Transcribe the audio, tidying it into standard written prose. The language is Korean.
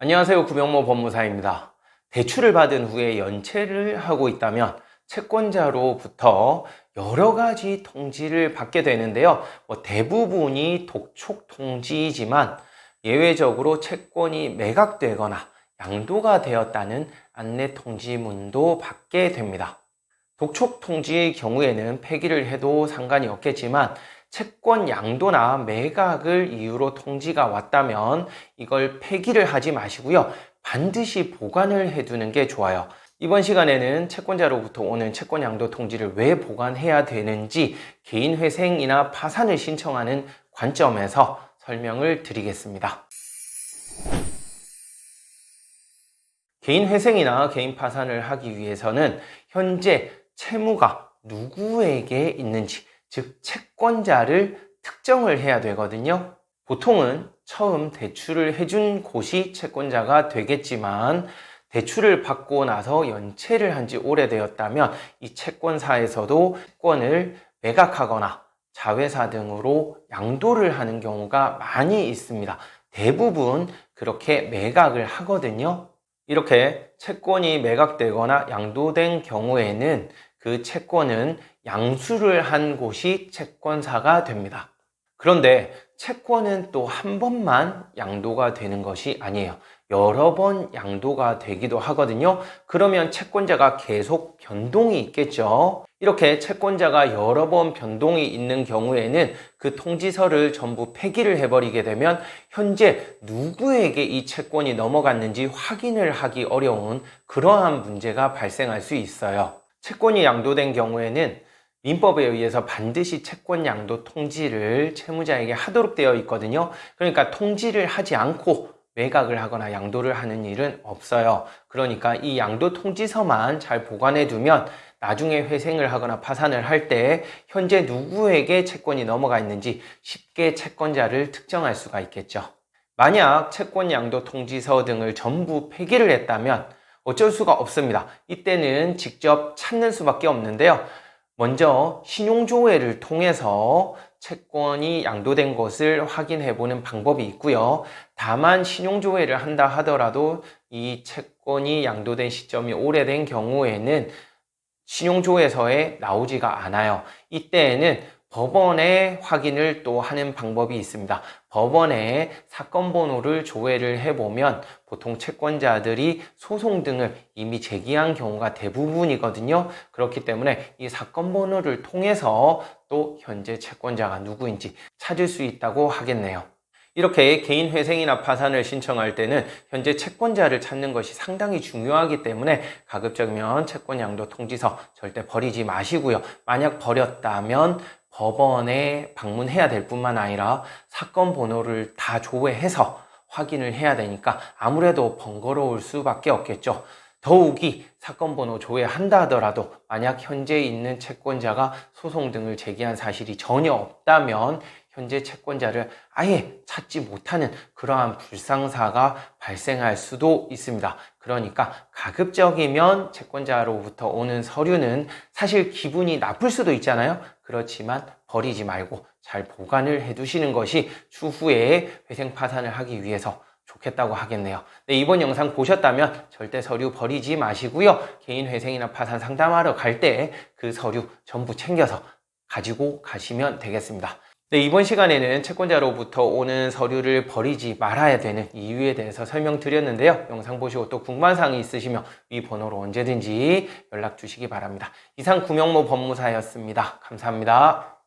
안녕하세요. 구병모 법무사입니다. 대출을 받은 후에 연체를 하고 있다면 채권자로부터 여러 가지 통지를 받게 되는데요. 대부분이 독촉 통지이지만 예외적으로 채권이 매각되거나 양도가 되었다는 안내 통지문도 받게 됩니다. 독촉 통지의 경우에는 폐기를 해도 상관이 없겠지만 채권 양도나 매각을 이유로 통지가 왔다면 이걸 폐기를 하지 마시고요. 반드시 보관을 해두는 게 좋아요. 이번 시간에는 채권자로부터 오는 채권 양도 통지를 왜 보관해야 되는지 개인 회생이나 파산을 신청하는 관점에서 설명을 드리겠습니다. 개인 회생이나 개인 파산을 하기 위해서는 현재 채무가 누구에게 있는지, 즉 채권자를 특정을 해야 되거든요. 보통은 처음 대출을 해준 곳이 채권자가 되겠지만 대출을 받고 나서 연체를 한 지 오래되었다면 이 채권사에서도 채권을 매각하거나 자회사 등으로 양도를 하는 경우가 많이 있습니다. 대부분 그렇게 매각을 하거든요. 이렇게 채권이 매각되거나 양도된 경우에는 그 채권은 양수를 한 곳이 채권사가 됩니다. 그런데 채권은 또 한 번만 양도가 되는 것이 아니에요. 여러 번 양도가 되기도 하거든요. 그러면 채권자가 계속 변동이 있겠죠. 이렇게 채권자가 여러 번 변동이 있는 경우에는 그 통지서를 전부 폐기를 해버리게 되면 현재 누구에게 이 채권이 넘어갔는지 확인을 하기 어려운 그러한 문제가 발생할 수 있어요. 채권이 양도된 경우에는 민법에 의해서 반드시 채권 양도 통지를 채무자에게 하도록 되어 있거든요. 그러니까 통지를 하지 않고 매각을 하거나 양도를 하는 일은 없어요. 그러니까 이 양도 통지서만 잘 보관해 두면 나중에 회생을 하거나 파산을 할 때 현재 누구에게 채권이 넘어가 있는지 쉽게 채권자를 특정할 수가 있겠죠. 만약 채권 양도 통지서 등을 전부 폐기를 했다면 어쩔 수가 없습니다. 이때는 직접 찾는 수밖에 없는데요. 먼저 신용조회를 통해서 채권이 양도된 것을 확인해 보는 방법이 있고요. 다만 신용조회를 한다 하더라도 이 채권이 양도된 시점이 오래된 경우에는 신용조회서에 나오지가 않아요. 이때에는 법원에 확인을 또 하는 방법이 있습니다. 법원에 사건 번호를 조회를 해보면 보통 채권자들이 소송 등을 이미 제기한 경우가 대부분이거든요. 그렇기 때문에 이 사건 번호를 통해서 또 현재 채권자가 누구인지 찾을 수 있다고 하겠네요. 이렇게 개인 회생이나 파산을 신청할 때는 현재 채권자를 찾는 것이 상당히 중요하기 때문에 가급적이면 채권 양도 통지서 절대 버리지 마시고요. 만약 버렸다면 법원에 방문해야 될 뿐만 아니라 사건 번호를 다 조회해서 확인을 해야 되니까 아무래도 번거로울 수밖에 없겠죠. 더욱이 사건 번호 조회한다 하더라도 만약 현재 있는 채권자가 소송 등을 제기한 사실이 전혀 없다면 현재 채권자를 아예 찾지 못하는 그러한 불상사가 발생할 수도 있습니다. 그러니까 가급적이면 채권자로부터 오는 서류는 사실 기분이 나쁠 수도 있잖아요. 그렇지만 버리지 말고 잘 보관을 해두시는 것이 추후에 회생 파산을 하기 위해서 좋겠다고 하겠네요. 네, 이번 영상 보셨다면 절대 서류 버리지 마시고요. 개인 회생이나 파산 상담하러 갈 때 그 서류 전부 챙겨서 가지고 가시면 되겠습니다. 네, 이번 시간에는 채권자로부터 오는 서류를 버리지 말아야 되는 이유에 대해서 설명드렸는데요. 영상 보시고 또 궁금한 사항이 있으시면 위 번호로 언제든지 연락 주시기 바랍니다. 이상 구명모 법무사였습니다. 감사합니다.